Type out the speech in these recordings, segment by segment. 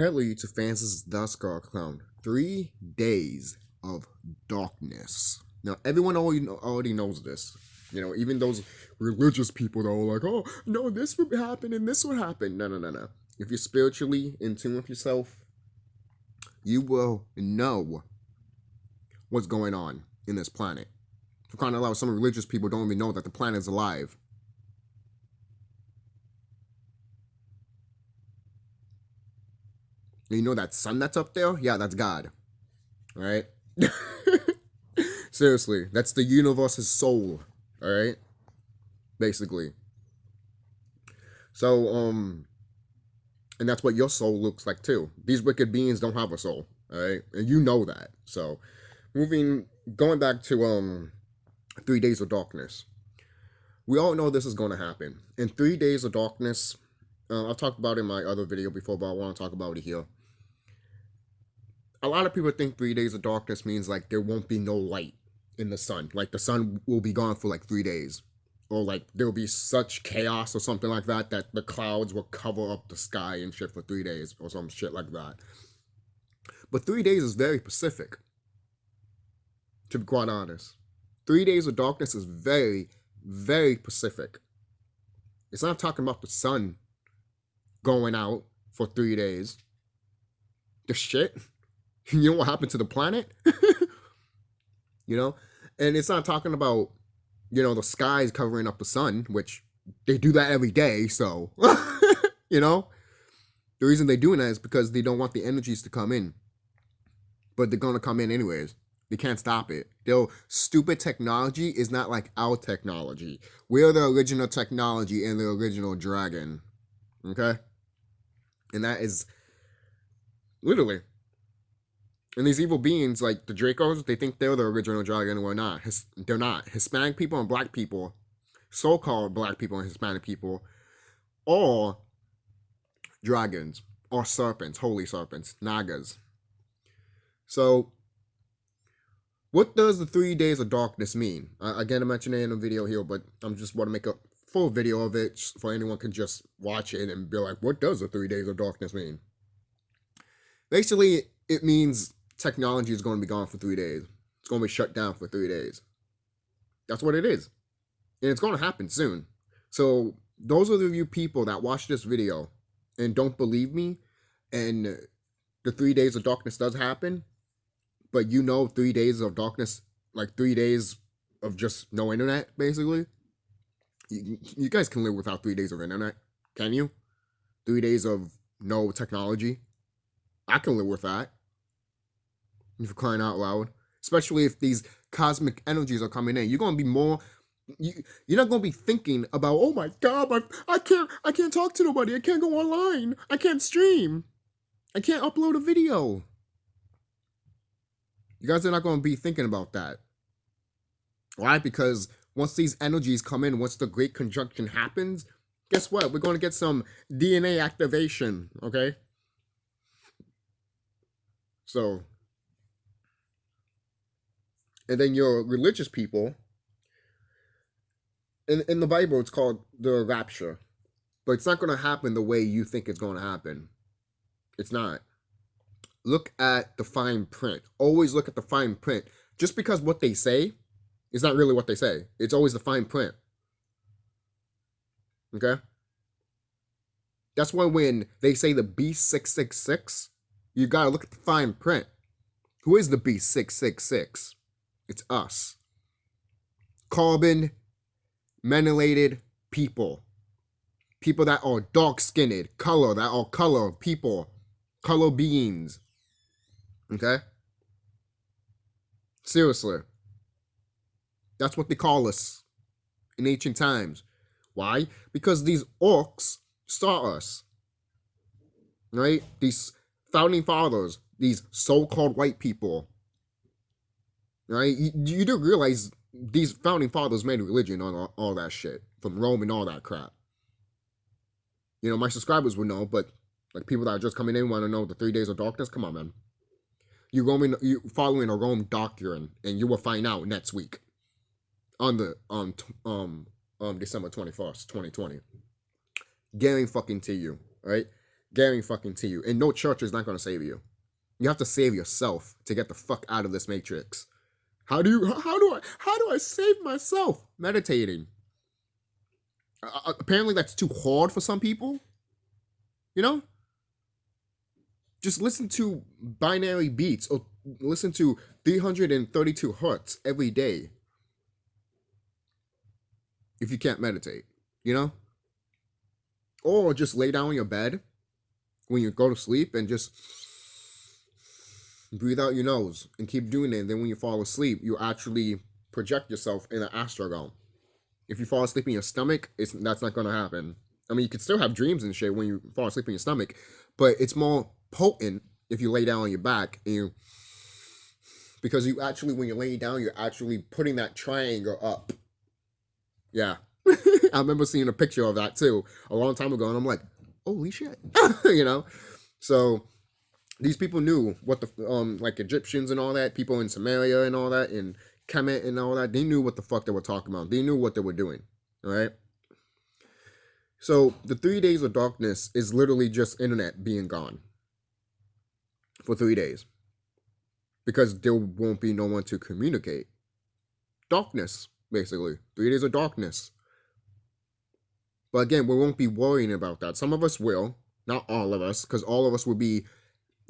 Hello to fans, this is TheSkullKlown. 3 days of darkness. Now, everyone already knows this. You know, even those religious people that are like, oh, no, this would happen and this would happen. No. If you're spiritually in tune with yourself, you will know what's going on in this planet. For crying out loud, some religious people don't even know that the planet is alive. And you know that sun that's up there? Yeah, that's God. All right? Seriously, that's the universe's soul. All right? Basically. So, and that's what your soul looks like too. These wicked beings don't have a soul. All right? And you know that. So, going back to 3 days of darkness. We all know this is going to happen. In 3 days of darkness, I've talked about it in my other video before, but I want to talk about it here. A lot of people think 3 days of darkness means like there won't be no light in the sun. Like the sun will be gone for like 3 days. Or like there'll be such chaos or something like that that the clouds will cover up the sky and shit for 3 days or some shit like that. But 3 days is very specific. To be quite honest. 3 days of darkness is very, very specific. It's not talking about the sun going out for 3 days. The shit. You know what happened to the planet? You know? And it's not talking about, you know, the skies covering up the sun, which they do that every day, so, you know? The reason they're doing that is because they don't want the energies to come in. But they're going to come in anyways. They can't stop it. Their stupid technology is not like our technology. We're the original technology and the original dragon. Okay? And that is literally. And these evil beings, like the Dracos, they think they're the original dragon and we're not. They're not. Hispanic people and black people, so-called black people and Hispanic people, are dragons, or serpents, holy serpents, nagas. So, what does the 3 days of darkness mean? Again, I mentioned it in a video here, but I just want to make a full video of it for anyone can just watch it and be like, what does the 3 days of darkness mean? Basically, it means technology is going to be gone for 3 days. It's going to be shut down for 3 days. That's what it is. And it's going to happen soon. So those of you people that watch this video and don't believe me, and the 3 days of darkness does happen, but you know 3 days of darkness, like 3 days of just no internet, basically. You guys can live without 3 days of internet, can you? 3 days of no technology. I can live with that. For crying out loud. Especially if these cosmic energies are coming in. You're going to be more... You're not going to be thinking about, oh my god, I can't talk to nobody. I can't go online. I can't stream. I can't upload a video. You guys are not going to be thinking about that. Why? Because once these energies come in, once the Great Conjunction happens, guess what? We're going to get some DNA activation, okay? So, and then your religious people, in the Bible, it's called the rapture. But it's not going to happen the way you think it's going to happen. It's not. Look at the fine print. Always look at the fine print. Just because what they say is not really what they say. It's always the fine print. Okay? That's why when they say the B666, you gotta look at the fine print. Who is the B666? It's us. Carbon, melanated people. People that are dark-skinned, color, that are color people. Color beings. Okay? Seriously. That's what they call us in ancient times. Why? Because these orcs saw us. Right? These founding fathers, these so-called white people. Right? You do realize these founding fathers made religion on all that shit. From Rome and all that crap. You know, my subscribers would know, but like people that are just coming in want to know the 3 days of darkness. Come on, man. You're following a Rome doctrine, and you will find out next week on the December 21st, 2020. Getting fucking to you, right? Guarantee fucking to you. And no church is not gonna save you. You have to save yourself to get the fuck out of this matrix. How do I save myself? Meditating. Apparently that's too hard for some people. You know? Just listen to binary beats or listen to 332 hertz every day. If you can't meditate, you know? Or just lay down on your bed when you go to sleep and just breathe out your nose and keep doing it. And then when you fall asleep, you actually project yourself in an astral realm. If you fall asleep in your stomach, that's not going to happen. I mean, you could still have dreams and shit when you fall asleep in your stomach, but it's more potent if you lay down on your back and because you actually, when you're laying down, you're actually putting that triangle up. Yeah. I remember seeing a picture of that too a long time ago, and I'm like, holy shit. You know? So these people knew what the, like Egyptians and all that, people in Samaria and all that, and Kemet and all that, they knew what the fuck they were talking about. They knew what they were doing. All right? So the 3 days of darkness is literally just internet being gone for 3 days because there won't be no one to communicate. Darkness, basically. 3 days of darkness. But again, we won't be worrying about that. Some of us will, not all of us, because all of us will be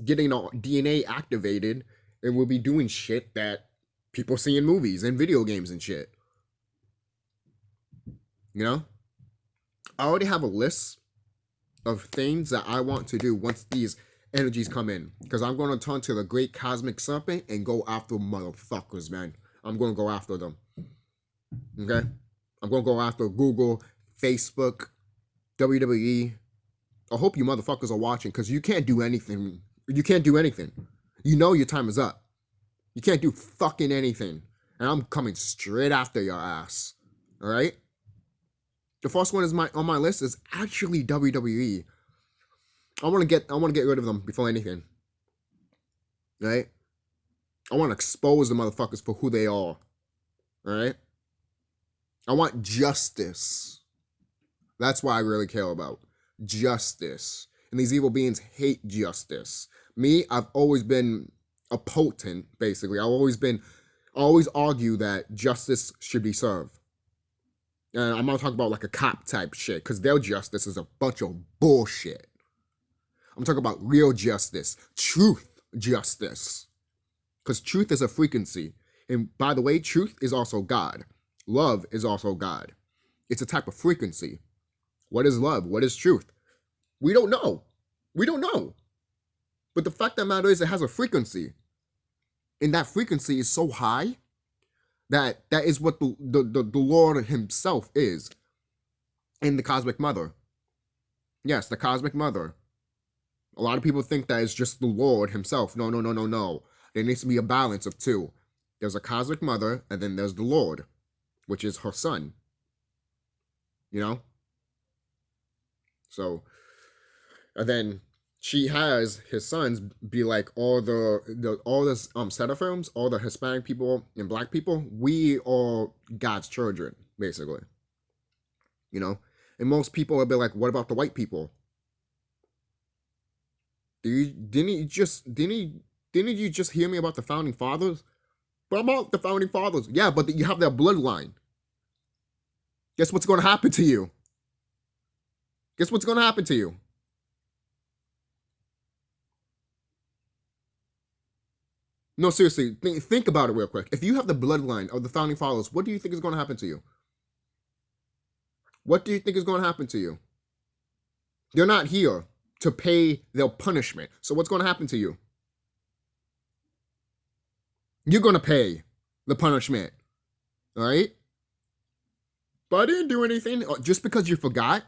getting our DNA activated and we'll be doing shit that people see in movies and video games and shit. You know? I already have a list of things that I want to do once these energies come in. Because I'm going to turn to the great cosmic serpent and go after motherfuckers, man. I'm going to go after them. Okay? I'm going to go after Google, Facebook, WWE. I hope you motherfuckers are watching because you can't do anything. You can't do anything. You know your time is up. You can't do fucking anything. And I'm coming straight after your ass. All right? The first one is on my list is actually WWE. I want to get rid of them before anything. Right? I want to expose the motherfuckers for who they are. All right? I want justice. That's what I really care about. Justice. And these evil beings hate justice. Me, I've always been a potent, basically. I always argue that justice should be served. And I'm not talking about like a cop type shit, because their justice is a bunch of bullshit. I'm talking about real justice, truth justice. Because truth is a frequency. And by the way, truth is also God. Love is also God. It's a type of frequency. What is love? What is truth? We don't know. We don't know. But the fact of the matter is it has a frequency. And that frequency is so high that is what the Lord himself is. And the Cosmic Mother. Yes, the Cosmic Mother. A lot of people think that it's just the Lord himself. No, no, no, no, no. There needs to be a balance of two. There's a Cosmic Mother, and then there's the Lord, which is her son. You know? So, and then she has his sons be like all the set of films, all the Hispanic people and black people. We are God's children, basically. You know, and most people will be like, "What about the white people? Didn't you just hear me about the founding fathers? But about the founding fathers, yeah, but you have their bloodline. Guess what's going to happen to you? Guess what's going to happen to you?" No, seriously, think about it real quick. If you have the bloodline of the founding fathers, what do you think is going to happen to you? What do you think is going to happen to you? They're not here to pay their punishment. So what's going to happen to you? You're going to pay the punishment. All right? But I didn't do anything. Just because you forgot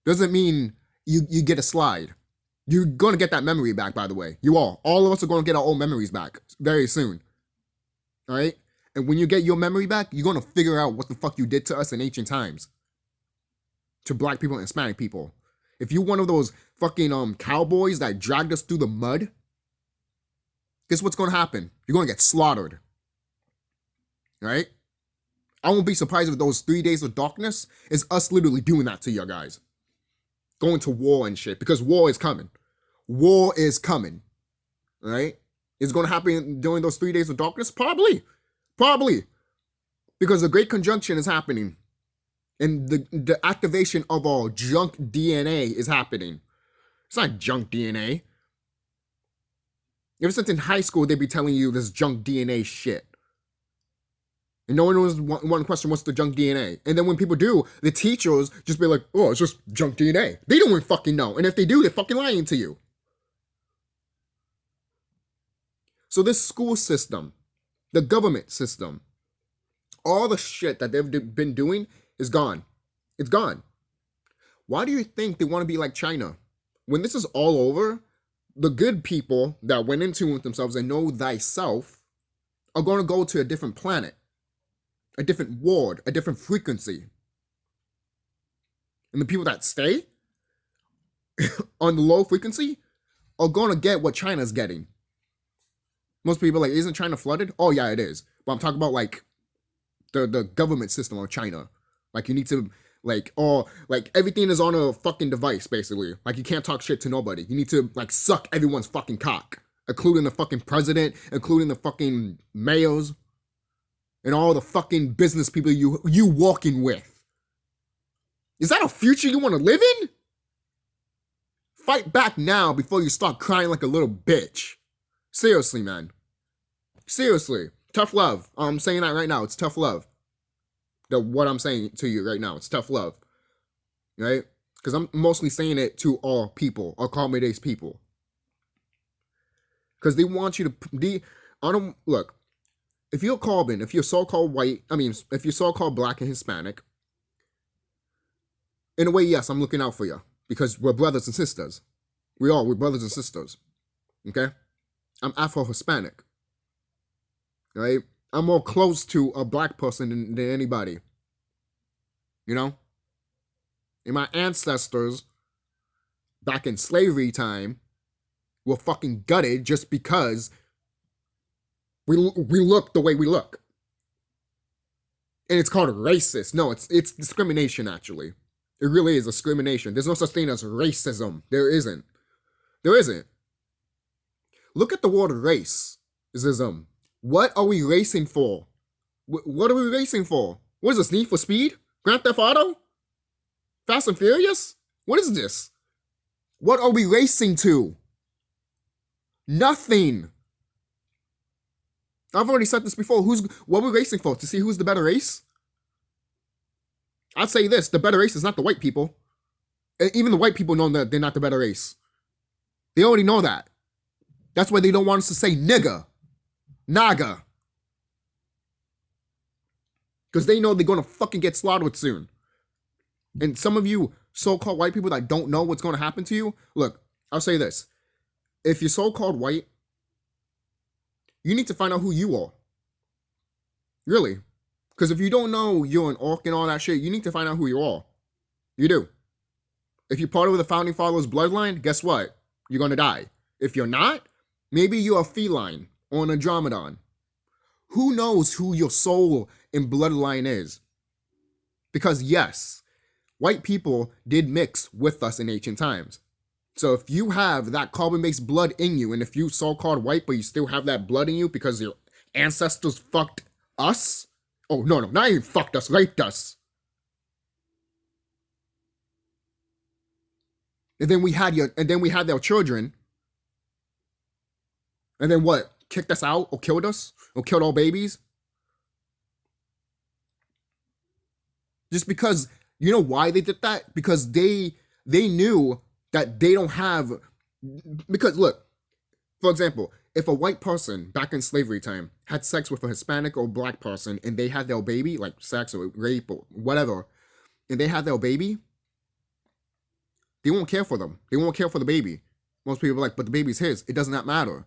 doesn't mean you get a slide. You're going to get that memory back, by the way. You all. All of us are going to get our own memories back very soon. All right? And when you get your memory back, you're going to figure out what the fuck you did to us in ancient times. To black people and Hispanic people. If you're one of those fucking cowboys that dragged us through the mud, guess what's going to happen? You're going to get slaughtered. All right? I won't be surprised if those 3 days of darkness is us literally doing that to you guys. going to war and shit, because war is coming. War is coming, right? Is it going to happen during those 3 days of darkness? Probably, because the Great Conjunction is happening, and the activation of all junk DNA is happening. It's not junk DNA. Ever since in high school, they'd be telling you this junk DNA shit. And no one was one question, what's the junk DNA? And then when people do, the teachers just be like, oh, it's just junk DNA. They don't even fucking know. And if they do, they're fucking lying to you. So this school system, the government system, all the shit that they've been doing is gone. It's gone. Why do you think they want to be like China? When this is all over, the good people that went into with themselves and know thyself are going to go to a different planet, a different ward, a different frequency. And the people that stay on the low frequency are going to get what China's getting. Most people are like, isn't China flooded? Oh yeah, it is. But I'm talking about like the government system of China. Like you need to like, oh, like everything is on a fucking device basically. Like you can't talk shit to nobody. You need to like suck everyone's fucking cock, including the fucking president, including the fucking mayors, and all the fucking business people you walking with. Is that a future you want to live in? Fight back now before you start crying like a little bitch. Seriously, man. Seriously. Tough love. I'm saying that right now. It's tough love. What I'm saying to you right now. It's tough love. Right? Because I'm mostly saying it to all people. All carbon-based people. Because they want you to... Look. If you're carbon, if you're so-called white... if you're so-called black and Hispanic... In a way, yes, I'm looking out for you. Because we're brothers and sisters. We're brothers and sisters. Okay? I'm Afro-Hispanic, right? I'm more close to a black person than anybody, you know? And my ancestors, back in slavery time, were fucking gutted just because we look the way we look. And it's called racist. No, it's discrimination, actually. It really is discrimination. There's no such thing as racism. There isn't. There isn't. Look at the word racism. What are we racing for? What are we racing for? What is this, Need for Speed? Grand Theft Auto? Fast and Furious? What is this? What are we racing to? Nothing. I've already said this before. What are we racing for? To see who's the better race? I'd say this, the better race is not the white people. Even the white people know that they're not the better race. They already know that. That's why they don't want us to say nigga, naga. Because they know they're going to fucking get slaughtered soon. And some of you so-called white people that don't know what's going to happen to you, look, I'll say this. If you're so-called white, you need to find out who you are. Really. Because if you don't know you're an orc and all that shit, you need to find out who you are. You do. If you're part of the Founding Fathers bloodline, guess what? You're going to die. If you're not, maybe you're a feline or an Andromedon. Who knows who your soul and bloodline is? Because yes, white people did mix with us in ancient times. So if you have that carbon-based blood in you, and if you so-called white, but you still have that blood in you because your ancestors fucked us. Oh, no, not even fucked us, raped us. And then we had their children. And then what? Kicked us out or killed us? Or killed all babies? Just because, you know why they did that? Because they knew that they don't have, because look, for example, if a white person back in slavery time had sex with a Hispanic or black person and they had their baby, like sex or rape or whatever, and they had their baby, they won't care for them. They won't care for the baby. Most people are like, but the baby's his. It does not matter.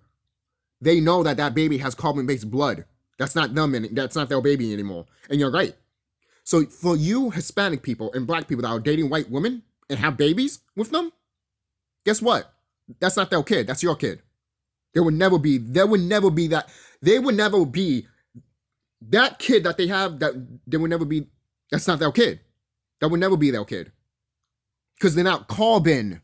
They know that baby has carbon-based blood. That's not them, and that's not their baby anymore. And you're right. So for you Hispanic people and black people that are dating white women and have babies with them, guess what? That's not their kid. That's your kid. There would never be that. They would never be that kid that they have. That they would never be. That's not their kid. That would never be their kid. Because they're not carbon.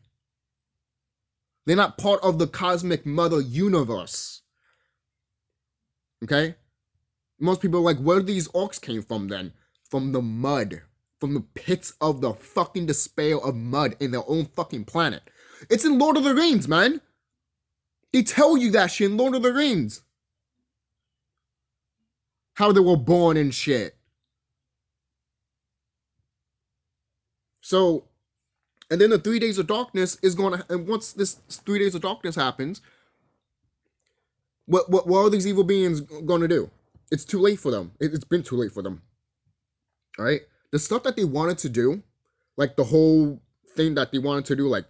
They're not part of the cosmic mother universe. Okay? Most people are like, where these orcs came from then? From the mud. From the pits of the fucking despair of mud in their own fucking planet. It's in Lord of the Rings, man. They tell you that shit in Lord of the Rings. How they were born and shit. So, and then the 3 days of darkness is going to, and once this 3 days of darkness happens, what are these evil beings going to do? It's too late for them. It's been too late for them. All right? The stuff that they wanted to do, like the whole thing that they wanted to do, like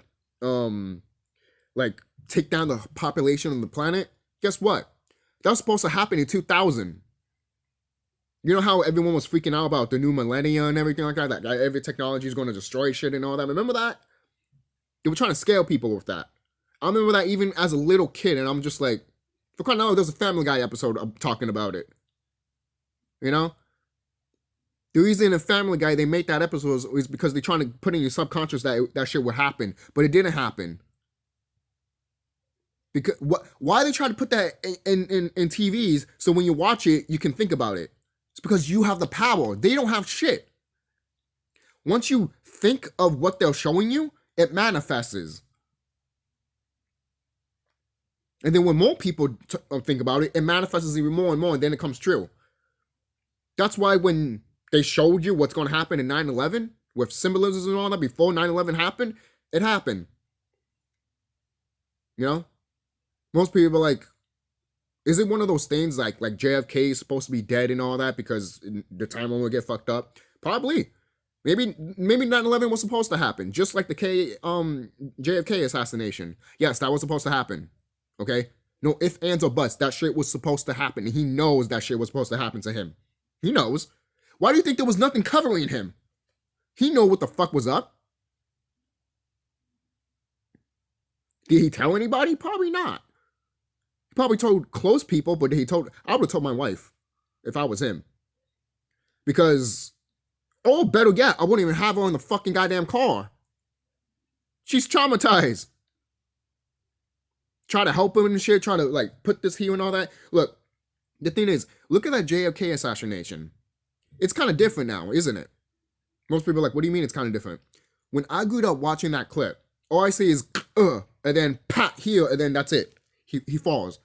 take down the population of the planet, guess what? That was supposed to happen in 2000. You know how everyone was freaking out about the new millennia and everything like that? That every technology is going to destroy shit and all that. Remember that? They were trying to scare people with that. I remember that even as a little kid, and I'm just like, for crying out loud, there's a Family Guy episode talking about it. You know? The reason in Family Guy they made that episode is because they're trying to put in your subconscious that shit would happen, but it didn't happen. Because why they try to put that in TVs so when you watch it you can think about it? It's because you have the power. They don't have shit. Once you think of what they're showing you, it manifests. And then when more people think about it, it manifests even more and more, and then it comes true. That's why when they showed you what's going to happen in 9/11 with symbolism and all that before 9/11 happened, it happened. You know? Most people are like, is it one of those things like JFK is supposed to be dead and all that because the timeline will get fucked up? Probably. Maybe 9/11 was supposed to happen, just like the JFK assassination. Yes, that was supposed to happen. Okay? No ifs, ands, or buts. That shit was supposed to happen. And he knows that shit was supposed to happen to him. He knows. Why do you think there was nothing covering him? He knew what the fuck was up. Did he tell anybody? Probably not. He probably told close people, but I would have told my wife if I was him. Because, oh, better yet, I wouldn't even have her in the fucking goddamn car. She's traumatized. Try to help him and shit, try to like put this here and all that. Look, the thing is, look at that JFK assassination. It's kind of different now, isn't it? Most people are like, what do you mean it's kind of different? When I grew up watching that clip, all I see is, and then pat here, and then that's it. He falls.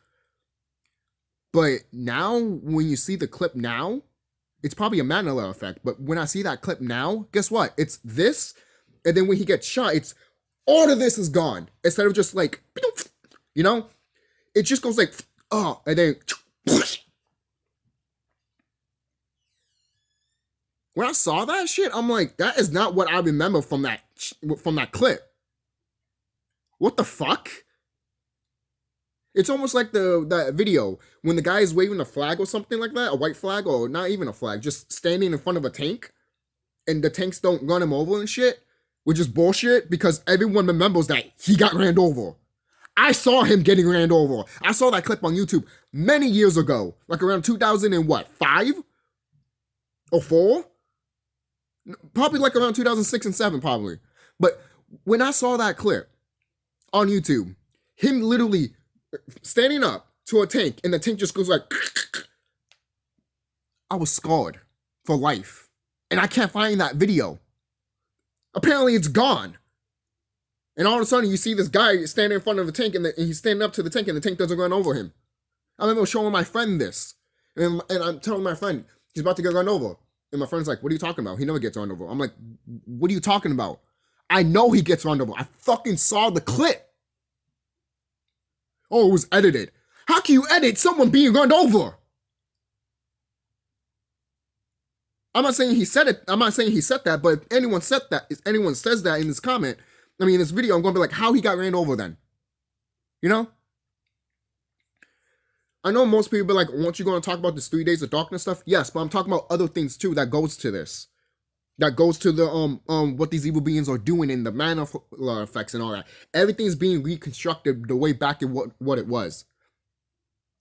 But now, when you see the clip now, it's probably a Mandela effect. But when I see that clip now, guess what? It's this, and then when he gets shot, it's all of this is gone. Instead of just like, you know? It just goes like, and then, when I saw that shit, I'm like, that is not what I remember from that clip. What the fuck? It's almost like that video when the guy is waving a flag or something like that, a white flag, or not even a flag, just standing in front of a tank, and the tanks don't run him over and shit, which is bullshit because everyone remembers that he got ran over. I saw him getting ran over. I saw that clip on YouTube many years ago, like around 2005 or 4? Probably like around 2006 and 7 probably. But when I saw that clip on YouTube, him literally standing up to a tank and the tank just goes like, I was scarred for life. And I can't find that video. Apparently it's gone. And all of a sudden you see this guy standing in front of the tank and he's standing up to the tank and the tank doesn't run over him. I remember showing my friend this. And I'm telling my friend, he's about to get run over. And my friend's like, what are you talking about? He never gets run over. I'm like, what are you talking about? I know he gets run over. I fucking saw the clip. Oh, it was edited. How can you edit someone being run over? I'm not saying he said it. I'm not saying he said that, but if anyone said that, if anyone says that in this comment, I mean, in this video, I'm going to be like, how he got ran over then? You know? I know most people be like, aren't you going to talk about this 3 days of darkness stuff? Yes, but I'm talking about other things too that goes to this. That goes to the, what these evil beings are doing in the Mandela effects and all that. Everything's being reconstructed the way back in what it was.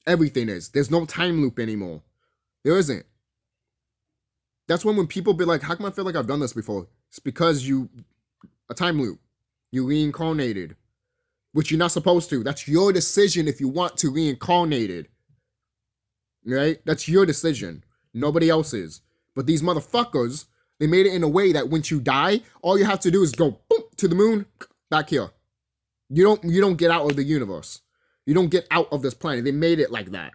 Everything is. There's no time loop anymore. There isn't. That's when people be like, how come I feel like I've done this before? It's because you a time loop. You reincarnated, which you're not supposed to. That's your decision if you want to reincarnate it. Right? That's your decision. Nobody else's. But these motherfuckers, they made it in a way that once you die, all you have to do is go boom, to the moon, back here. You don't get out of the universe. You don't get out of this planet. They made it like that.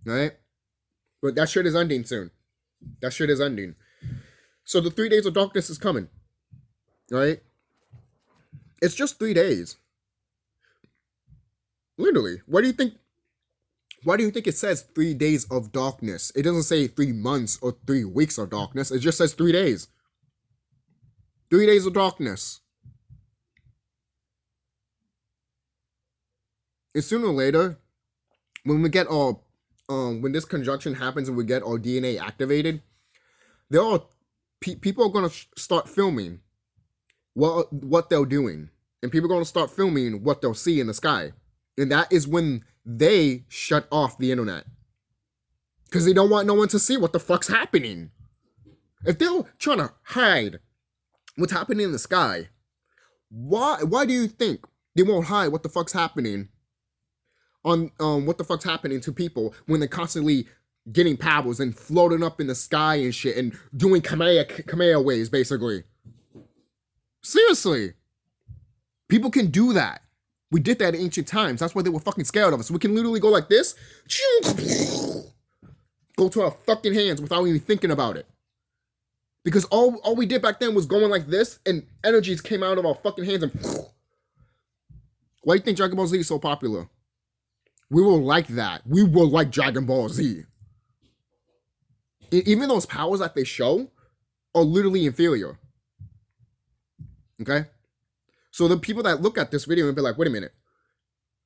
Right? But that shit is ending soon. That shit is ending. So the 3 days of darkness is coming. Right? It's just 3 days. Literally. Why do you think it says 3 days of darkness? It doesn't say 3 months or 3 weeks of darkness. It just says 3 days. 3 days of darkness. And sooner or later, when we get our when this conjunction happens and we get our DNA activated, there are people are gonna start filming what they're doing, and people are gonna start filming what they'll see in the sky, and that is when they shut off the internet, because they don't want no one to see what the fuck's happening. If they're trying to hide what's happening in the sky, why do you think they won't hide what the fuck's happening on what the fuck's happening to people when they're constantly getting powers and floating up in the sky and shit and doing Kamehameha waves, basically? Seriously. People can do that. We did that in ancient times. That's why they were fucking scared of us. We can literally go like this. Go to our fucking hands without even thinking about it. Because all we did back then was going like this, and energies came out of our fucking hands and... Why do you think Dragon Ball Z is so popular? We were like that. We were like Dragon Ball Z. Even those powers that they show are literally inferior. Okay? So the people that look at this video and be like, wait a minute,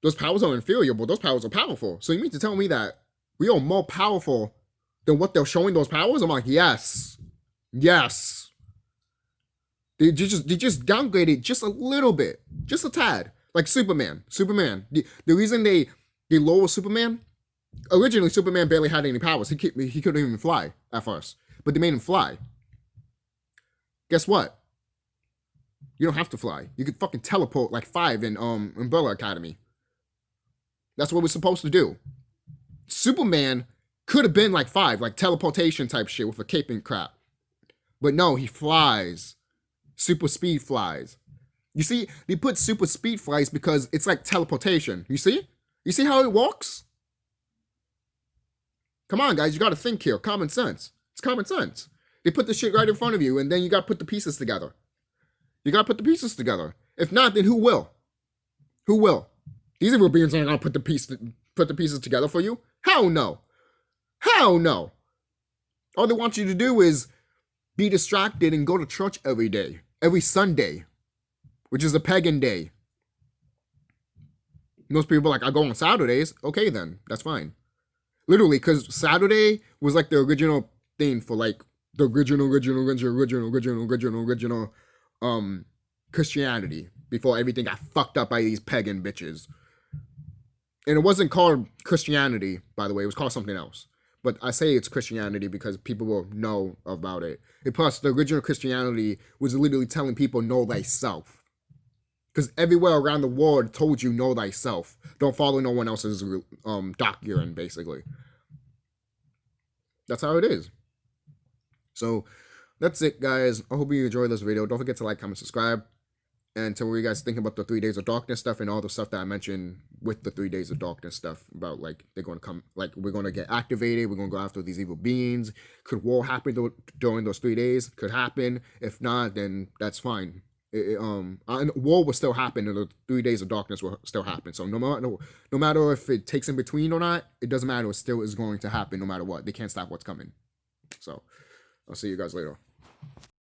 those powers are inferior, but those powers are powerful. So you mean to tell me that we are more powerful than what they're showing those powers? I'm like, yes. Yes. They just downgraded just a little bit. Just a tad. Like Superman. The reason they lower Superman, originally Superman barely had any powers. He couldn't even fly at first. But they made him fly. Guess what? You don't have to fly. You could fucking teleport like 5 in Umbrella Academy. That's what we're supposed to do. Superman could have been like 5, like teleportation type shit with a cape and crap. But no, he flies. Super speed flies. You see, they put super speed flies because it's like teleportation. You see? You see how it walks? Come on, guys, you gotta think here. Common sense. It's common sense. They put the shit right in front of you, and then you gotta put the pieces together. You gotta put the pieces together. If not, then who will? Who will? These evil beings aren't gonna put the pieces together for you. Hell no. Hell no. All they want you to do is be distracted and go to church every day, every Sunday, which is a pagan day. Most people are like, I go on Saturdays. Okay, then that's fine. Literally, because Saturday was like the original thing for like the original Christianity before everything got fucked up by these pagan bitches. And it wasn't called Christianity, by the way. It was called something else. But I say it's Christianity because people will know about it. And plus, the original Christianity was literally telling people, know thyself. Because everywhere around the world told you, know thyself. Don't follow no one else's doctrine, basically. That's how it is. So, that's it, guys. I hope you enjoyed this video. Don't forget to like, comment, subscribe. And tell me what you guys think about the 3 days of darkness stuff and all the stuff that I mentioned with the 3 days of darkness stuff about like they're going to come, like we're going to get activated. We're going to go after these evil beings. Could war happen during those 3 days? Could happen. If not, then that's fine. War will still happen, and the 3 days of darkness will still happen. So no matter if it takes in between or not, it doesn't matter. It still is going to happen no matter what. They can't stop what's coming. So I'll see you guys later.